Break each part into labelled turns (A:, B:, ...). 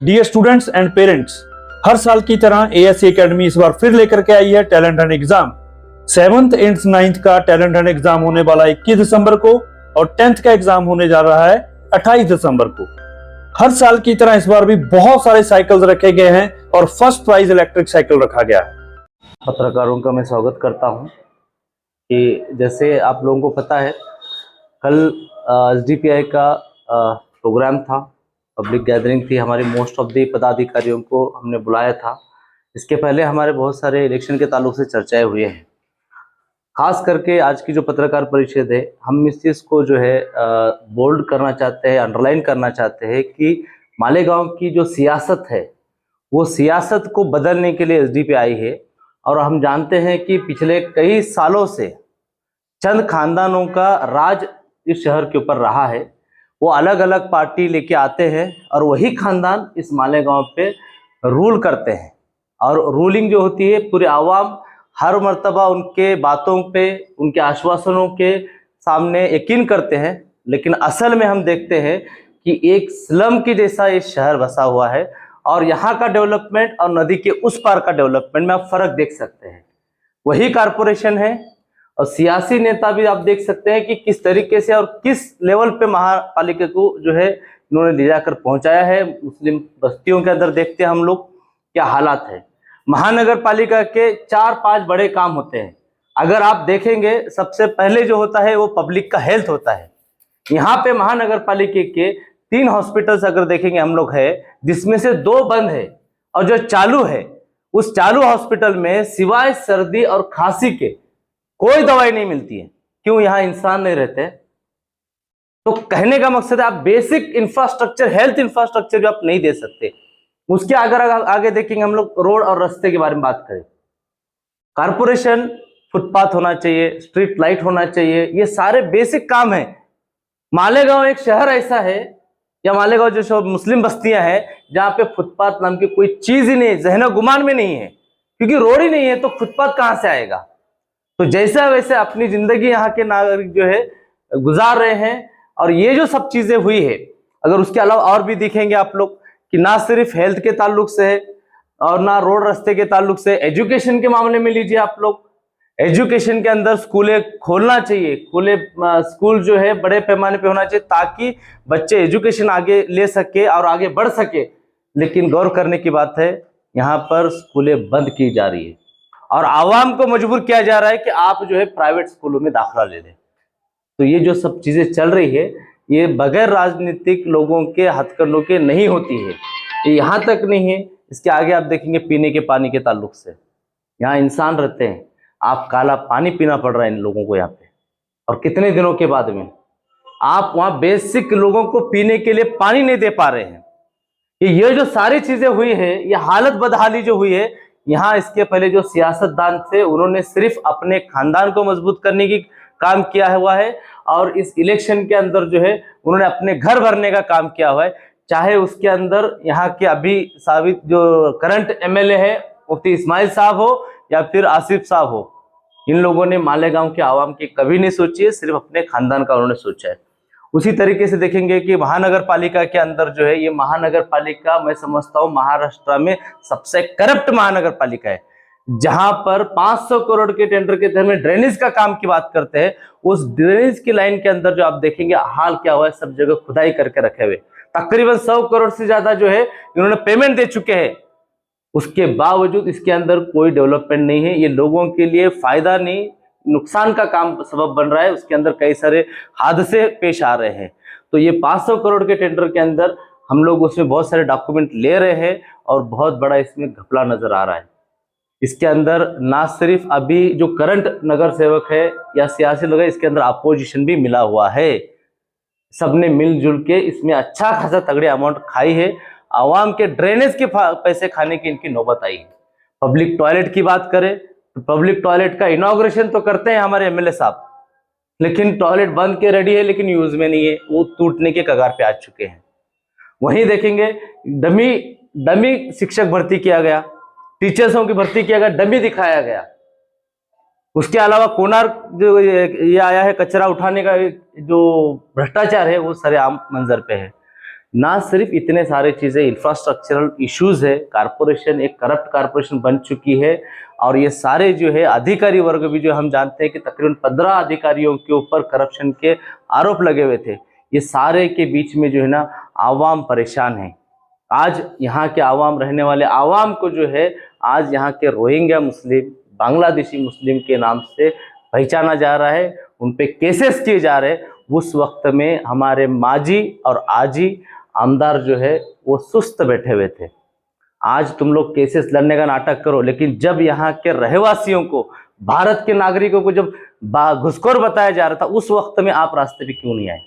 A: Dear students and parents, हर साल की तरह एएससी एकेडमी इस बार फिर लेकर के आई है talent Hunt exam. 7th and 9th का टैलेंट हंट एग्जाम होने वाला 21 दिसंबर को और 10th का एग्जाम होने जा रहा है 28 दिसंबर को। हर साल की तरह इस बार भी बहुत सारे साइकिल्स रखे गए हैं और फर्स्ट प्राइज इलेक्ट्रिक साइकिल रखा गया है।
B: पत्रकारों का मैं स्वागत करता हूं कि जैसे आप लोगों को पता है, कल एसडीपीआई का प्रोग्राम था, पब्लिक गैदरिंग थी। हमारी मोस्ट ऑफ द पदाधिकारियों को हमने बुलाया था। इसके पहले हमारे बहुत सारे इलेक्शन के ताल्लुक से चर्चाएं हुई हैं। खास करके आज की जो पत्रकार परिषद है, हम इस चीज़ को जो है बोल्ड करना चाहते हैं, अंडरलाइन करना चाहते हैं कि मालेगांव की जो सियासत है वो सियासत को बदलने के लिए एसडीपीआई है। और हम जानते हैं कि पिछले कई सालों से चंद खानदानों का राज इस शहर के ऊपर रहा है। वो अलग अलग पार्टी लेके आते हैं और वही खानदान इस मालेगांव पे रूल करते हैं। और रूलिंग जो होती है, पूरे आवाम हर मर्तबा उनके बातों पे, उनके आश्वासनों के सामने यकीन करते हैं। लेकिन असल में हम देखते हैं कि एक स्लम की जैसा ये शहर बसा हुआ है और यहाँ का डेवलपमेंट और नदी के उस पार का डेवलपमेंट में आप फर्क देख सकते हैं। वही कारपोरेशन है और सियासी नेता भी आप देख सकते हैं कि किस तरीके से और किस लेवल पे महापालिका को जो है इन्होंने ले जाकर पहुंचाया है। मुस्लिम बस्तियों के अंदर देखते हैं हम लोग क्या हालात है। महानगर पालिका के 4-5 बड़े काम होते हैं। अगर आप देखेंगे, सबसे पहले जो होता है वो पब्लिक का हेल्थ होता है। यहाँ पे महानगर पालिका के 3 हॉस्पिटल्स अगर देखेंगे हम लोग है, जिसमें से 2 बंद है और जो चालू है उस चालू हॉस्पिटल में सिवाय सर्दी और खांसी के कोई दवाई नहीं मिलती है। क्यों? यहाँ इंसान नहीं रहते। तो कहने का मकसद है, आप बेसिक इंफ्रास्ट्रक्चर, हेल्थ इंफ्रास्ट्रक्चर जो आप नहीं दे सकते। उसके अगर आगे देखेंगे हम लोग, रोड और रास्ते के बारे में बात करें, कारपोरेशन, फुटपाथ होना चाहिए, स्ट्रीट लाइट होना चाहिए, ये सारे बेसिक काम है। मालेगांव एक शहर ऐसा है, या मालेगांव जो मुस्लिम बस्तियां हैं, जहां पे फुटपाथ नाम की कोई चीज ही नहीं, जहनो गुमान में नहीं है। क्योंकि रोड ही नहीं है तो फुटपाथ कहां से आएगा? तो जैसा वैसे अपनी जिंदगी यहाँ के नागरिक जो है गुजार रहे हैं। और ये जो सब चीजें हुई है, अगर उसके अलावा और भी दिखेंगे आप लोग कि ना सिर्फ हेल्थ के ताल्लुक से है और ना रोड रास्ते के ताल्लुक से, एजुकेशन के मामले में लीजिए आप लोग। एजुकेशन के अंदर स्कूलें खोलना चाहिए, खुले स्कूल जो है बड़े पैमाने पे होना चाहिए ताकि बच्चे एजुकेशन आगे ले सके और आगे बढ़ सके। लेकिन गौर करने की बात है, यहाँ पर स्कूलें बंद की जा रही है और आवाम को मजबूर किया जा रहा है कि आप जो है प्राइवेट स्कूलों में दाखिला ले लें। तो ये जो सब चीजें चल रही है, ये बगैर राजनीतिक लोगों के हथकंडों के नहीं होती है। ये यहाँ तक नहीं है, इसके आगे आप देखेंगे पीने के पानी के ताल्लुक से। यहाँ इंसान रहते हैं, आप काला पानी पीना पड़ रहा है इन लोगों को यहाँ पे। और कितने दिनों के बाद में आप वहाँ बेसिक लोगों को पीने के लिए पानी नहीं दे पा रहे हैं। ये जो सारी चीजें हुई है, ये हालत बदहाली जो हुई है यहाँ, इसके पहले जो सियासतदान थे उन्होंने सिर्फ अपने खानदान को मजबूत करने की काम किया हुआ है और इस इलेक्शन के अंदर जो है उन्होंने अपने घर भरने का काम किया हुआ है। चाहे उसके अंदर यहाँ के अभी साबित जो करंट एमएलए है मुफ्ती इस्माइल साहब हो या फिर आसिफ साहब हो, इन लोगों ने मालेगांव के आवाम की कभी नहीं सोची है, सिर्फ अपने खानदान का उन्होंने सोचा है। उसी तरीके से देखेंगे कि महानगर पालिका के अंदर जो है, ये महानगर पालिका मैं समझता हूँ महाराष्ट्र में सबसे करप्ट महानगर पालिका है। जहां पर 500 करोड़ के टेंडर के तहत में ड्रेनेज का काम की बात करते हैं, उस ड्रेनेज की लाइन के अंदर जो आप देखेंगे हाल क्या हुआ है, सब जगह खुदाई करके रखे हुए। तकरीबन 100 करोड़ से ज्यादा जो है इन्होंने पेमेंट दे चुके हैं। उसके बावजूद इसके अंदर कोई डेवलपमेंट नहीं है। ये लोगों के लिए फायदा नहीं, नुकसान का काम सबब बन रहा है। उसके अंदर कई सारे हादसे पेश आ रहे हैं। तो ये 500 करोड़ के टेंडर के अंदर हम लोग उसमें बहुत सारे डॉक्यूमेंट ले रहे हैं और बहुत बड़ा इसमें घपला नजर आ रहा है। इसके अंदर ना सिर्फ अभी जो करंट नगर सेवक है या सियासी लोग है, इसके अंदर अपोजिशन भी मिला हुआ है। सबने मिलजुल के इसमें अच्छा खासा तगड़े अमाउंट खाई है। आवाम के ड्रेनेज के पैसे खाने की इनकी नौबत आई है। पब्लिक टॉयलेट की बात करें तो पब्लिक टॉयलेट का इनॉग्रेशन तो करते हैं हमारे एमएलए साहब, लेकिन टॉयलेट बंद के रेडी है लेकिन यूज में नहीं है, वो टूटने के कगार पे आ चुके हैं। वहीं देखेंगे डमी शिक्षक भर्ती किया गया, टीचर्सों की भर्ती किया गया, डमी दिखाया गया। उसके अलावा कोणार्क जो ये आया है, कचरा उठाने का जो भ्रष्टाचार है वो सरेआम मंजर पे है। ना सिर्फ इतने सारे चीज़ें, इंफ्रास्ट्रक्चरल इश्यूज है, कारपोरेशन एक करप्ट कारपोरेशन बन चुकी है, और ये सारे जो है अधिकारी वर्ग भी जो हम जानते हैं कि तकरीबन 15 अधिकारियों के ऊपर करप्शन के आरोप लगे हुए थे। ये सारे के बीच में जो है ना आवाम परेशान है। आज यहाँ के आवाम, रहने वाले आवाम को जो है आज यहाँ के रोहिंग्या मुस्लिम, बांग्लादेशी मुस्लिम के नाम से पहचाना जा रहा है, उन पे केसेस किए जा रहे हैं। उस वक्त में हमारे माजी और आजी आमदार जो है वो सुस्त बैठे हुए थे। आज तुम लोग केसेस लड़ने का नाटक करो, लेकिन जब यहाँ के रहवासियों को, भारत के नागरिकों को जब घुसखोर बताया जा रहा था, उस वक्त में आप रास्ते पे क्यों नहीं आए?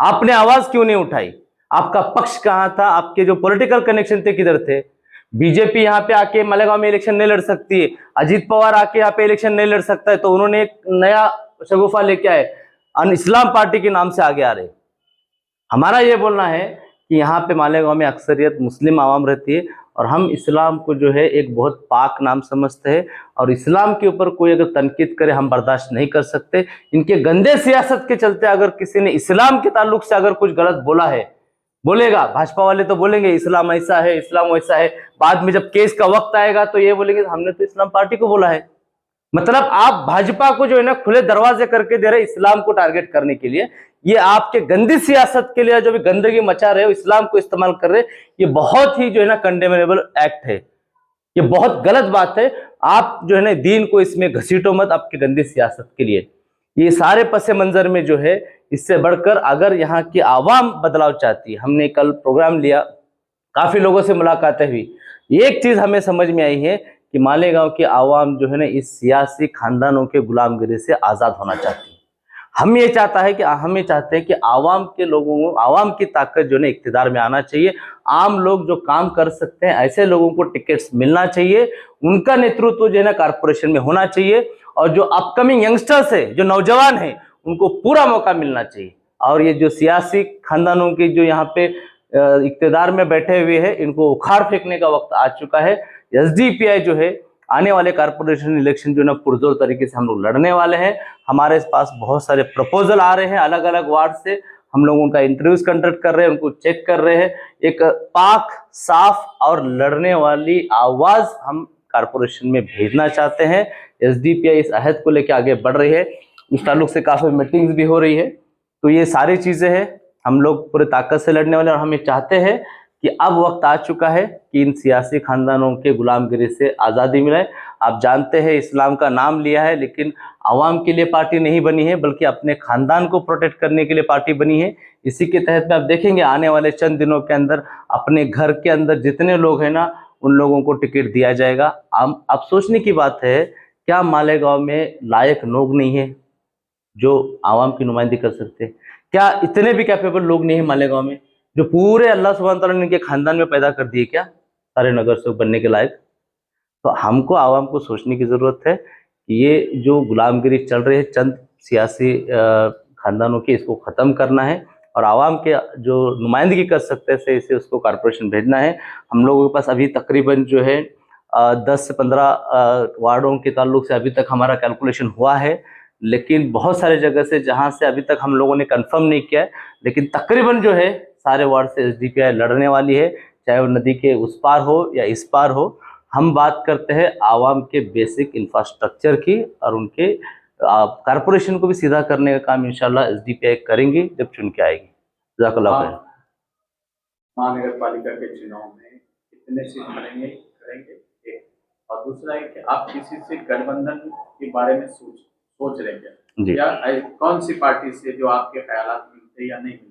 B: आपने आवाज क्यों नहीं उठाई? आपका पक्ष कहाँ था? आपके जो पॉलिटिकल कनेक्शन थे किधर थे? बीजेपी यहाँ पे आके मालेगांव में इलेक्शन नहीं लड़ सकती है, अजीत पवार आके यहाँ पे इलेक्शन नहीं लड़ सकता है, तो उन्होंने एक नया शगुफा लेके आए, इस्लाम पार्टी के नाम से आगे आ रहे। हमारा ये बोलना है कि यहाँ पे मालेगांव में अक्सरियत मुस्लिम आवाम रहती है, और हम इस्लाम को जो है एक बहुत पाक नाम समझते हैं, और इस्लाम के ऊपर कोई अगर तनकीद करे हम बर्दाश्त नहीं कर सकते। इनके गंदे सियासत के चलते अगर किसी ने इस्लाम के ताल्लुक से अगर कुछ गलत बोला है, बोलेगा, भाजपा वाले तो बोलेंगे इस्लाम ऐसा है, इस्लाम वैसा है, बाद में जब केस का वक्त आएगा तो ये बोलेंगे हमने तो इस्लाम पार्टी को बोला है। मतलब आप भाजपा को जो है ना खुले दरवाजे करके दे रहे इस्लाम को टारगेट करने के लिए। ये आपके गंदी सियासत के लिए जो भी गंदगी मचा रहे हो, इस्लाम को इस्तेमाल कर रहे, ये बहुत ही जो है ना कंडेमेनेबल एक्ट है, ये बहुत गलत बात है। आप जो है ना दीन को इसमें घसीटो मत आपकी गंदी सियासत के लिए। ये सारे पसे मंजर में जो है, इससे बढ़कर अगर यहाँ की आवाम बदलाव चाहती है, हमने कल प्रोग्राम लिया, काफी लोगों से मुलाकातें हुई, एक चीज हमें समझ में आई है कि मालेगांव की आवाम जो है ना इस सियासी खानदानों के गुलामगिरी से आजाद होना चाहती है। हम ये चाहते हैं कि आवाम के लोगों को, आवाम की ताकत जो है इक्तिदार में आना चाहिए। आम लोग जो काम कर सकते हैं ऐसे लोगों को टिकट्स मिलना चाहिए, उनका नेतृत्व जो है ना कारपोरेशन में होना चाहिए, और जो अपकमिंग यंगस्टर्स है, जो नौजवान है, उनको पूरा मौका मिलना चाहिए। और ये जो सियासी खानदानों की जो यहाँ पे इक्तिदार में बैठे हुए हैं, इनको उखाड़ फेंकने का वक्त आ चुका है। एसडीपीआई जो है आने वाले कारपोरेशन इलेक्शन जो है ना पुरजोर तरीके से हम लोग लड़ने वाले हैं। हमारे पास बहुत सारे प्रपोजल आ रहे हैं अलग अलग वार्ड से, हम लोग उनका इंटरव्यूज कंडक्ट कर रहे हैं, उनको चेक कर रहे हैं। एक पाक, साफ और लड़ने वाली आवाज हम कारपोरेशन में भेजना चाहते हैं। एसडीपीआई इस अहद को लेकर आगे बढ़ रही है, इस ताल्लुक से काफी मीटिंग्स भी हो रही है। तो ये सारी चीजें हैं, हम लोग पूरे ताकत से लड़ने वाले, और हम ये चाहते हैं कि अब वक्त आ चुका है कि इन सियासी खानदानों के गुलामगिरी से आज़ादी मिले। आप जानते हैं इस्लाम का नाम लिया है, लेकिन आवाम के लिए पार्टी नहीं बनी है, बल्कि अपने खानदान को प्रोटेक्ट करने के लिए पार्टी बनी है। इसी के तहत में आप देखेंगे आने वाले चंद दिनों के अंदर अपने घर के अंदर जितने लोग हैं ना, उन लोगों को टिकट दिया जाएगा। अब सोचने की बात है, क्या मालेगांव में लायक लोग नहीं है जो आवाम की नुमाइंदगी कर सकते हैं? क्या इतने भी कैपेबल लोग नहीं है मालेगांव में जो पूरे अल्लाह सुब्हान तआला ने इनके खानदान में पैदा कर दिए क्या सारे नगर सेवक बनने के लायक? तो हमको आवाम को सोचने की जरूरत है कि ये जो गुलामगिरी चल रही है चंद सियासी खानदानों की, इसको खत्म करना है, और आवाम के जो नुमाइंदगी कर सकते हैं इसे उसको कारपोरेशन भेजना है। हम लोगों के पास अभी तकरीबन जो है 10 से 15 वार्डों के ताल्लुक से अभी तक हमारा कैलकुलेशन हुआ है, लेकिन बहुत सारे जगह से जहां से अभी तक हम लोगों ने कंफर्म नहीं किया है, लेकिन तकरीबन जो है सारे वार्ड से एसडीपीआई लड़ने वाली है, चाहे वो नदी के उस पार हो या इस पार हो। हम बात करते हैं आवाम के बेसिक इंफ्रास्ट्रक्चर की, और उनके कारपोरेशन को भी सीधा करने का काम इंशाल्लाह एसडीपीआई करेंगी जब चुन के आएगी। जज़ाकल्लाह खैर।
C: महानगर पालिका के चुनाव में कितने सीट बनेंगे करेंगे, एक, और दूसरा है कि आप किसी से गठबंधन के बारे में सोच रहे हैं क्या, या कौन सी पार्टी से जो आपके ख्यालात मिलते या नहीं मिलते?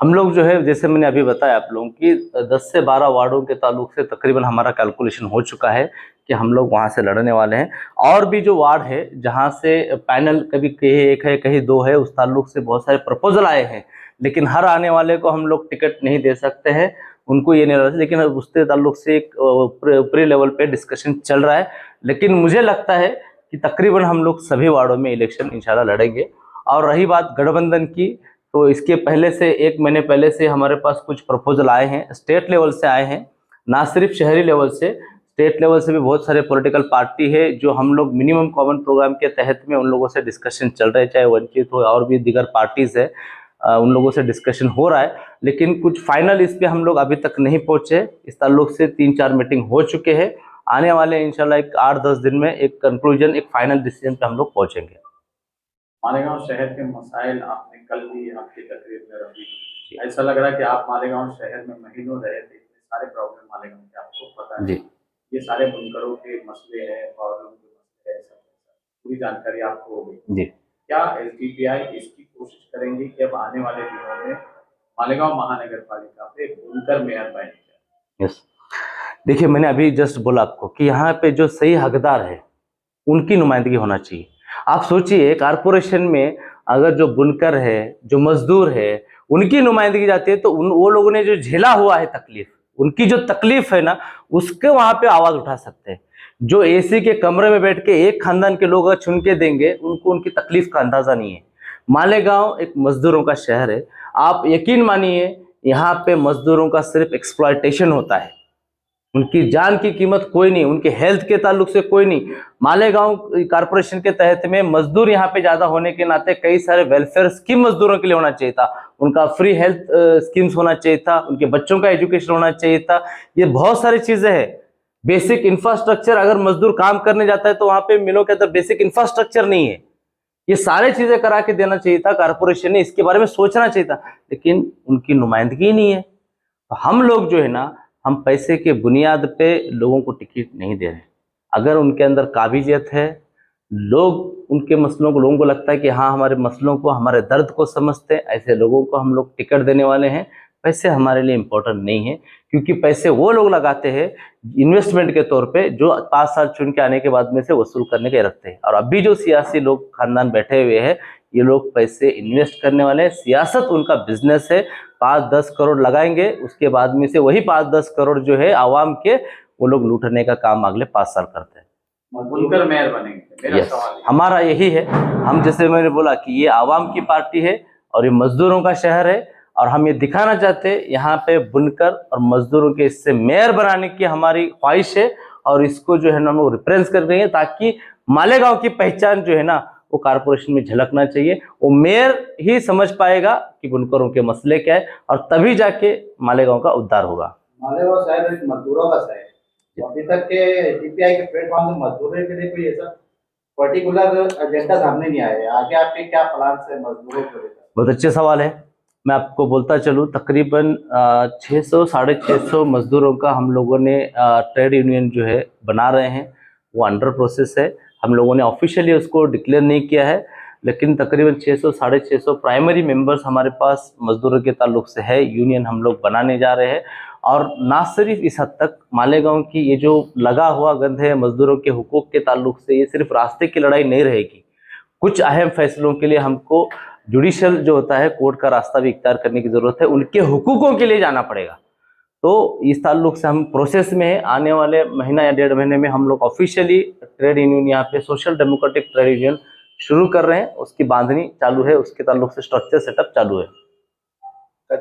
B: हम लोग जो है, जैसे मैंने अभी बताया आप लोगों की 10 से 12 वार्डों के ताल्लुक से तकरीबन हमारा कैलकुलेशन हो चुका है कि हम लोग वहां से लड़ने वाले हैं। और भी जो वार्ड है जहां से पैनल कभी कहीं एक है कहीं दो है, उस ताल्लुक से बहुत सारे प्रपोजल आए हैं, लेकिन हर आने वाले को हम लोग टिकट नहीं दे सकते हैं, उनको ये नहीं रहता, लेकिन उसके ताल्लुक से एक ऊपरी लेवल पे डिस्कशन चल रहा है। लेकिन मुझे लगता है कि तकरीबन हम लोग सभी वार्डों में इलेक्शन इंशाल्लाह लड़ेंगे। और रही बात गठबंधन की, तो इसके पहले से 1 महीने पहले से हमारे पास कुछ प्रपोजल आए हैं, स्टेट लेवल से आए हैं, ना सिर्फ शहरी लेवल से, स्टेट लेवल से भी बहुत सारे पॉलिटिकल पार्टी है जो हम लोग मिनिमम कॉमन प्रोग्राम के तहत में उन लोगों से डिस्कशन चल रहे हैं, चाहे वंचित हो और भी दीगर पार्टीज है। उन लोगों से डिस्कशन हो रहा है, लेकिन कुछ फाइनल इस पे हम लोग अभी तक नहीं पहुंचे। इस ताल्लुक से 3-4 मीटिंग हो चुके हैं। आने वाले इंशाल्लाह एक 8-10 दिन में एक कंक्लूजन, एक फाइनल डिसीजन पे हम लोग पहुंचेंगे।
C: मालेगांव शहर के मसाइल आपने कल भी आपकी तकरीर में रखी। ऐसा लग रहा है कि आप मालेगांव शहर में महीनों रहे थे, इतने सारे प्रॉब्लम मालेगांव के आपको पता है
B: जी
C: ये सारे बुनकरों के मसले हैं, प्रॉब्लम के मसले हैं, सब पूरी जानकारी आपको होगी
B: जी।
C: क्या एसडीपीआई इसकी कोशिश करेंगे कि अब आने वाले दिनों में मालेगांव महानगर पालिका पे बुनकर मेयर बनेंगे?
B: यस, देखिए मैंने अभी जस्ट बोला आपको कि यहाँ पे जो सही हकदार है उनकी नुमाइंदगी होना चाहिए। आप सोचिए कारपोरेशन में अगर जो बुनकर है, जो मजदूर है, उनकी नुमाइंदगी जाती है तो वो लोगों ने जो झेला हुआ है तकलीफ, उनकी जो तकलीफ है ना, उसके वहां पे आवाज उठा सकते हैं। जो एसी के कमरे में बैठ के एक खानदान के लोग अगर चुन के देंगे, उनको उनकी तकलीफ का अंदाजा नहीं है। मालेगांव एक मजदूरों का शहर है। आप यकीन मानिए यहाँ पे मजदूरों का सिर्फ एक्सप्लॉयटेशन होता है। उनकी जान की कीमत कोई नहीं, उनके हेल्थ के ताल्लुक से कोई नहीं। मालेगांव कारपोरेशन के तहत में मजदूर यहाँ पे ज्यादा होने के नाते कई सारे वेलफेयर स्कीम मजदूरों के लिए होना चाहिए था। उनका फ्री हेल्थ स्कीम्स होना चाहिए था, उनके बच्चों का एजुकेशन होना चाहिए था। ये बहुत सारी चीजें हैं। बेसिक इंफ्रास्ट्रक्चर, अगर मजदूर काम करने जाता है तो वहां पे मिलों के अंदर बेसिक इंफ्रास्ट्रक्चर नहीं है। ये सारे चीजें करा के देना चाहिए था, कारपोरेशन ने इसके बारे में सोचना चाहिए था, लेकिन उनकी नुमाइंदगी नहीं है। तो हम लोग जो है ना, हम पैसे के बुनियाद पे लोगों को टिकट नहीं दे रहे। अगर उनके अंदर काबिलियत है, लोग उनके मसलों को, लोगों को लगता है कि हाँ हमारे मसलों को, हमारे दर्द को समझते हैं, ऐसे लोगों को हम लोग टिकट देने वाले हैं। पैसे हमारे लिए इम्पोर्टेंट नहीं है, क्योंकि पैसे वो लोग लगाते हैं इन्वेस्टमेंट के तौर पे जो 5 साल चुन के आने के बाद में से वसूल करने के रखते हैं। और अभी जो सियासी लोग खानदान बैठे हुए हैं, ये लोग पैसे इन्वेस्ट करने वाले हैं। सियासत उनका बिजनेस है। 5-10 करोड़ लगाएंगे, उसके बाद में से वही 5-10 करोड़ जो है आवाम के, वो लोग लूटने का काम अगले 5 साल करते हैं।
C: बुनकर मेयर बनेंगे, मेरा सवाल है।
B: हमारा यही है। हम जैसे मैंने बोला कि ये आवाम की पार्टी है और ये मजदूरों का शहर है, और हम ये दिखाना चाहते हैं यहाँ पे बुनकर और मजदूरों के इससे मेयर बनाने की हमारी ख्वाहिश है। और इसको जो है ना हम लोग रिप्रेजेंट कर रहे हैं, ताकि मालेगांव की पहचान जो है ना वो कारपोरेशन में झलकना चाहिए। वो मेयर ही समझ पाएगा कि बुनकरों के मसले क्या है, और तभी जाके मालेगांव का उद्धार होगा।
D: मालेगांव शहर एक मजदूरों का शहर है। अभी तक के एसडीपीआई के प्लेटफॉर्म से मजदूरों के लिए कोई ऐसा पर्टिकुलर एजेंडा सामने नहीं आया है। आगे आपके क्या प्लान है मजदूरों को लेकर?
B: बहुत अच्छे सवाल है। मैं आपको बोलता चलूँ, तकरीबन 600-650 मजदूरों का हम लोगों ने ट्रेड यूनियन जो है बना रहे हैं। वो अंडर प्रोसेस है। हम लोगों ने ऑफिशियली उसको डिक्लेयर नहीं किया है, लेकिन तकरीबन 600-650 प्राइमरी मेंबर्स हमारे पास मजदूरों के ताल्लुक से है। यूनियन हम लोग बनाने जा रहे हैं। और ना सिर्फ इस हद तक मालेगांव की ये जो लगा हुआ गंध है मजदूरों के हुकूक के ताल्लुक से, ये सिर्फ रास्ते की लड़ाई नहीं रहेगी। कुछ अहम फैसलों के लिए हमको जुडिशियल जो होता है, कोर्ट का रास्ता भी इख्तियार करने की जरूरत है। उनके हुकूकों के लिए जाना पड़ेगा। तो इस ताल्लुक से हम प्रोसेस में है। आने वाले महीना या 1.5 महीने में हम लोग ऑफिशियली ट्रेड यूनियन, यहाँ पे सोशल डेमोक्रेटिक ट्रेड यूनियन शुरू कर रहे हैं। उसकी बांधनी चालू है, उसके ताल्लुक से स्ट्रक्चर सेटअप चालू है।